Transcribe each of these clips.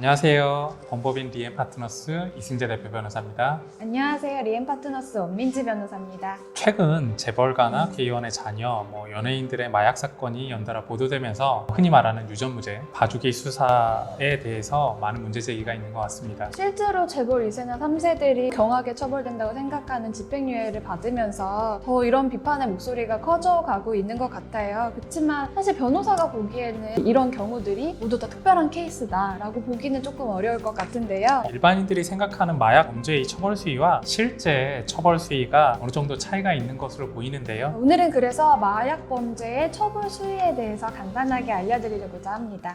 안녕하세요. 범법인 리엠파트너스 이승재 대표 변호사입니다. 안녕하세요. 리엠파트너스 원민지 변호사입니다. 최근 재벌가나 괴의원의 자녀, 연예인들의 마약 사건이 연달아 보도되면서 흔히 말하는 유전무죄, 봐주기 수사에 대해서 많은 문제 제기가 있는 것 같습니다. 실제로 재벌 2세나 3세들이 경하게 처벌된다고 생각하는 집행유예를 받으면서 더 이런 비판의 목소리가 커져가고 있는 것 같아요. 그렇지만 사실 변호사가 보기에는 이런 경우들이 모두 다 특별한 케이스다라고 보기는 조금 어려울 것 같은데요. 일반인들이 생각하는 마약 범죄의 처벌 수위와 실제 처벌 수위가 어느 정도 차이가 있는 것으로 보이는데요. 오늘은 그래서 마약 범죄의 처벌 수위에 대해서 간단하게 알려드리려고자 합니다.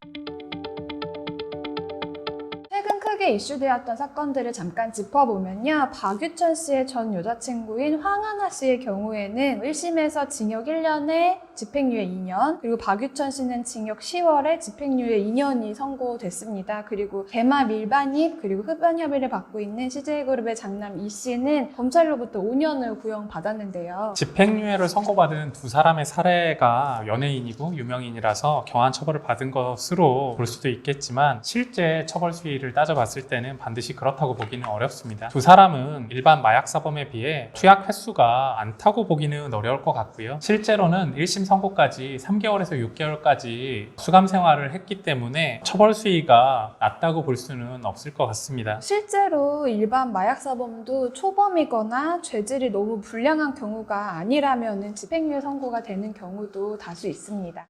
최근 크게 이슈되었던 사건들을 잠깐 짚어보면요. 박유천 씨의 전 여자친구인 황하나 씨의 경우에는 1심에서 징역 1년에 집행유예 2년, 그리고 박유천 씨는 징역 10월에 집행유예 2년이 선고됐습니다. 그리고 대마 밀반입, 그리고 흡연 혐의를 받고 있는 CJ그룹의 장남 이 씨는 검찰로부터 5년을 구형받았는데요. 집행유예를 선고받은 두 사람의 사례가 연예인이고 유명인이라서 경한 처벌을 받은 것으로 볼 수도 있겠지만 실제 처벌 수위를 따져봤을 때는 반드시 그렇다고 보기는 어렵습니다. 두 사람은 일반 마약사범에 비해 투약 횟수가 많다고 보기는 어려울 것 같고요. 실제로는 1심 선고까지 3개월에서 6개월까지 수감 생활을 했기 때문에 처벌 수위가 낮다고 볼 수는 없을 것 같습니다. 실제로 일반 마약사범도 초범이거나 죄질이 너무 불량한 경우가 아니라면 집행유예 선고가 되는 경우도 다수 있습니다.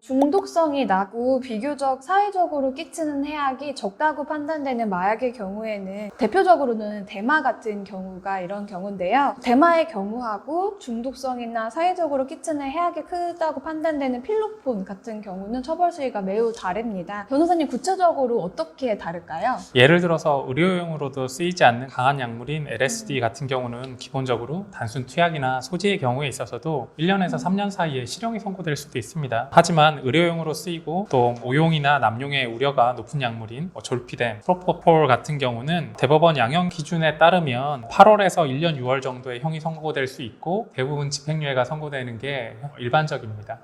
중독성이 나고 비교적 사회적으로 끼치는 해악이 적다고 판단되는 마약의 경우에는 대표적으로는 대마 같은 경우가 이런 경우인데요. 대마의 경우하고 중독성이나 사회적으로 끼치는 해악이 크다고 판단되는 필로폰 같은 경우는 처벌 수위가 매우 다릅니다. 변호사님, 구체적으로 어떻게 다를까요? 예를 들어서 의료용으로도 쓰이지 않는 강한 약물인 LSD 같은 경우는 기본적으로 단순 투약이나 소지의 경우에 있어서도 1년에서 3년 사이에 실형이 선고될 수도 있습니다. 하지만 의료용으로 쓰이고 또 모용이나 남용의 우려가 높은 약물인 졸피뎀, 프로포폴 같은 경우는 대법원 양형 기준에 따르면 8월에서 1년 6월 정도의 형이 선고될 수 있고 대부분 집행유예가 선고되는 게 일반적입니다.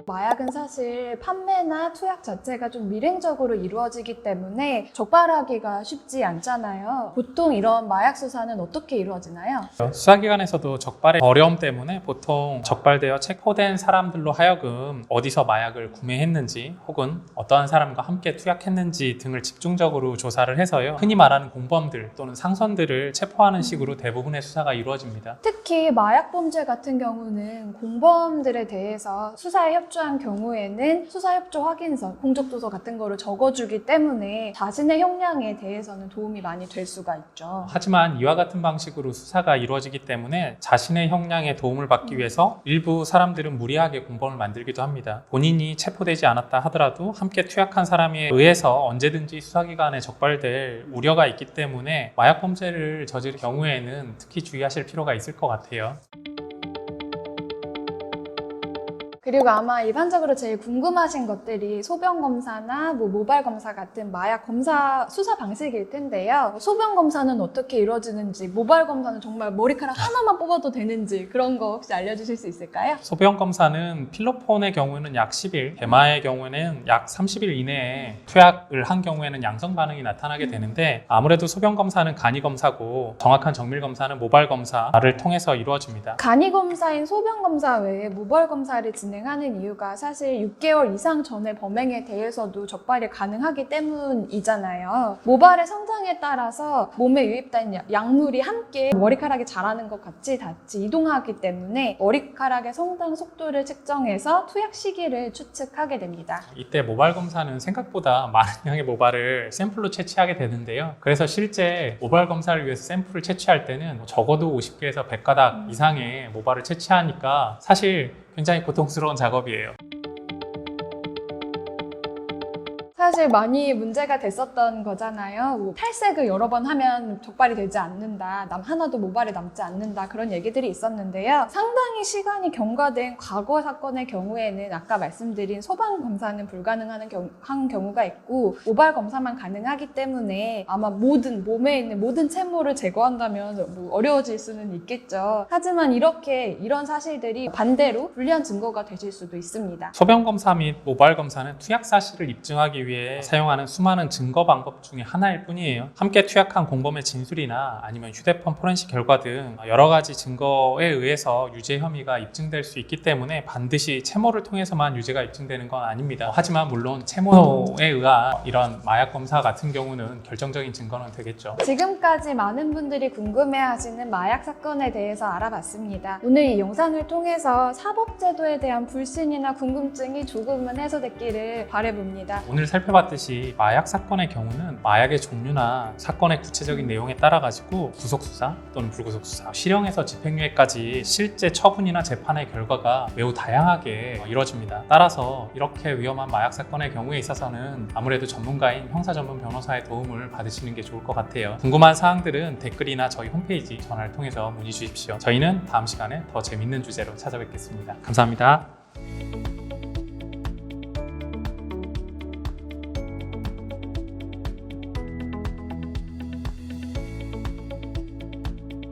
마약은 사실 판매나 투약 자체가 좀 밀행적으로 이루어지기 때문에 적발하기가 쉽지 않잖아요. 보통 이런 마약 수사는 어떻게 이루어지나요? 수사기관에서도 적발의 어려움 때문에 보통 적발되어 체포된 사람들로 하여금 어디서 마약을 구매했는지 혹은 어떠한 사람과 함께 투약했는지 등을 집중적으로 조사를 해서요. 흔히 말하는 공범들 또는 상선들을 체포하는 식으로 대부분의 수사가 이루어집니다. 특히 마약 범죄 같은 경우는 공범들에 대해서 수사에 협조한 경우에는 수사협조 확인서, 공적도서 같은 거를 적어주기 때문에 자신의 형량에 대해서는 도움이 많이 될 수가 있죠. 하지만 이와 같은 방식으로 수사가 이루어지기 때문에 자신의 형량에 도움을 받기 위해서 일부 사람들은 무리하게 공범을 만들기도 합니다. 본인이 체포되지 않았다 하더라도 함께 투약한 사람에 의해서 언제든지 수사기관에 적발될 우려가 있기 때문에 마약 범죄를 저지를 경우에는 특히 주의하실 필요가 있을 것 같아요. 그리고 아마 일반적으로 제일 궁금하신 것들이 소변검사나 모발검사 같은 마약 검사 수사 방식일 텐데요. 소변검사는 어떻게 이루어지는지, 모발검사는 정말 머리카락 하나만 뽑아도 되는지 그런 거 혹시 알려주실 수 있을까요? 소변검사는 필로폰의 경우에는 약 10일, 대마의 경우에는 약 30일 이내에 투약을 한 경우에는 양성 반응이 나타나게 되는데 아무래도 소변검사는 간이검사고 정확한 정밀검사는 모발검사를 통해서 이루어집니다. 간이검사인 소변검사 외에 모발검사를 진행하는 이유가 사실 6개월 이상 전의 범행에 대해서도 적발이 가능하기 때문이잖아요. 모발의 성장에 따라서 몸에 유입된 약물이 함께 머리카락이 자라는 것 같이 이동하기 때문에 머리카락의 성장 속도를 측정해서 투약 시기를 추측하게 됩니다. 이때 모발 검사는 생각보다 많은 양의 모발을 샘플로 채취하게 되는데요. 그래서 실제 모발 검사를 위해서 샘플을 채취할 때는 적어도 50개에서 100가닥 이상의 모발을 채취하니까 사실 굉장히 고통스러운 작업이에요. 사실 많이 문제가 됐었던 거잖아요. 뭐 탈색을 여러 번 하면 적발이 되지 않는다. 남 하나도 모발에 남지 않는다. 그런 얘기들이 있었는데요. 상당히 시간이 경과된 과거 사건의 경우에는 아까 말씀드린 소방 검사는 불가능한 경우가 있고 모발 검사만 가능하기 때문에 아마 몸에 있는 모든 채모를 제거한다면 뭐 어려워질 수는 있겠죠. 하지만 이런 사실들이 반대로 불리한 증거가 되실 수도 있습니다. 소변 검사 및 모발 검사는 투약 사실을 입증하기 위해 사용하는 수많은 증거 방법 중에 하나일 뿐이에요. 함께 투약한 공범의 진술이나 아니면 휴대폰 포렌식 결과 등 여러 가지 증거에 의해서 유죄 혐의가 입증될 수 있기 때문에 반드시 채모를 통해서만 유죄가 입증되는 건 아닙니다. 하지만 물론 채모에 의한 이런 마약 검사 같은 경우는 결정적인 증거는 되겠죠. 지금까지 많은 분들이 궁금해하시는 마약 사건에 대해서 알아봤습니다. 오늘 이 영상을 통해서 사법제도에 대한 불신이나 궁금증이 조금은 해소됐기를 바라봅니다. 오늘 살펴봤듯이 마약 사건의 경우는 마약의 종류나 사건의 구체적인 내용에 따라 가지고 구속수사 또는 불구속수사, 실형에서 집행유예까지 실제 처분이나 재판의 결과가 매우 다양하게 이루어집니다. 따라서 이렇게 위험한 마약 사건의 경우에 있어서는 아무래도 전문가인 형사 전문 변호사의 도움을 받으시는 게 좋을 것 같아요. 궁금한 사항들은 댓글이나 저희 홈페이지 전화를 통해서 문의 주십시오. 저희는 다음 시간에 더 재밌는 주제로 찾아뵙겠습니다. 감사합니다.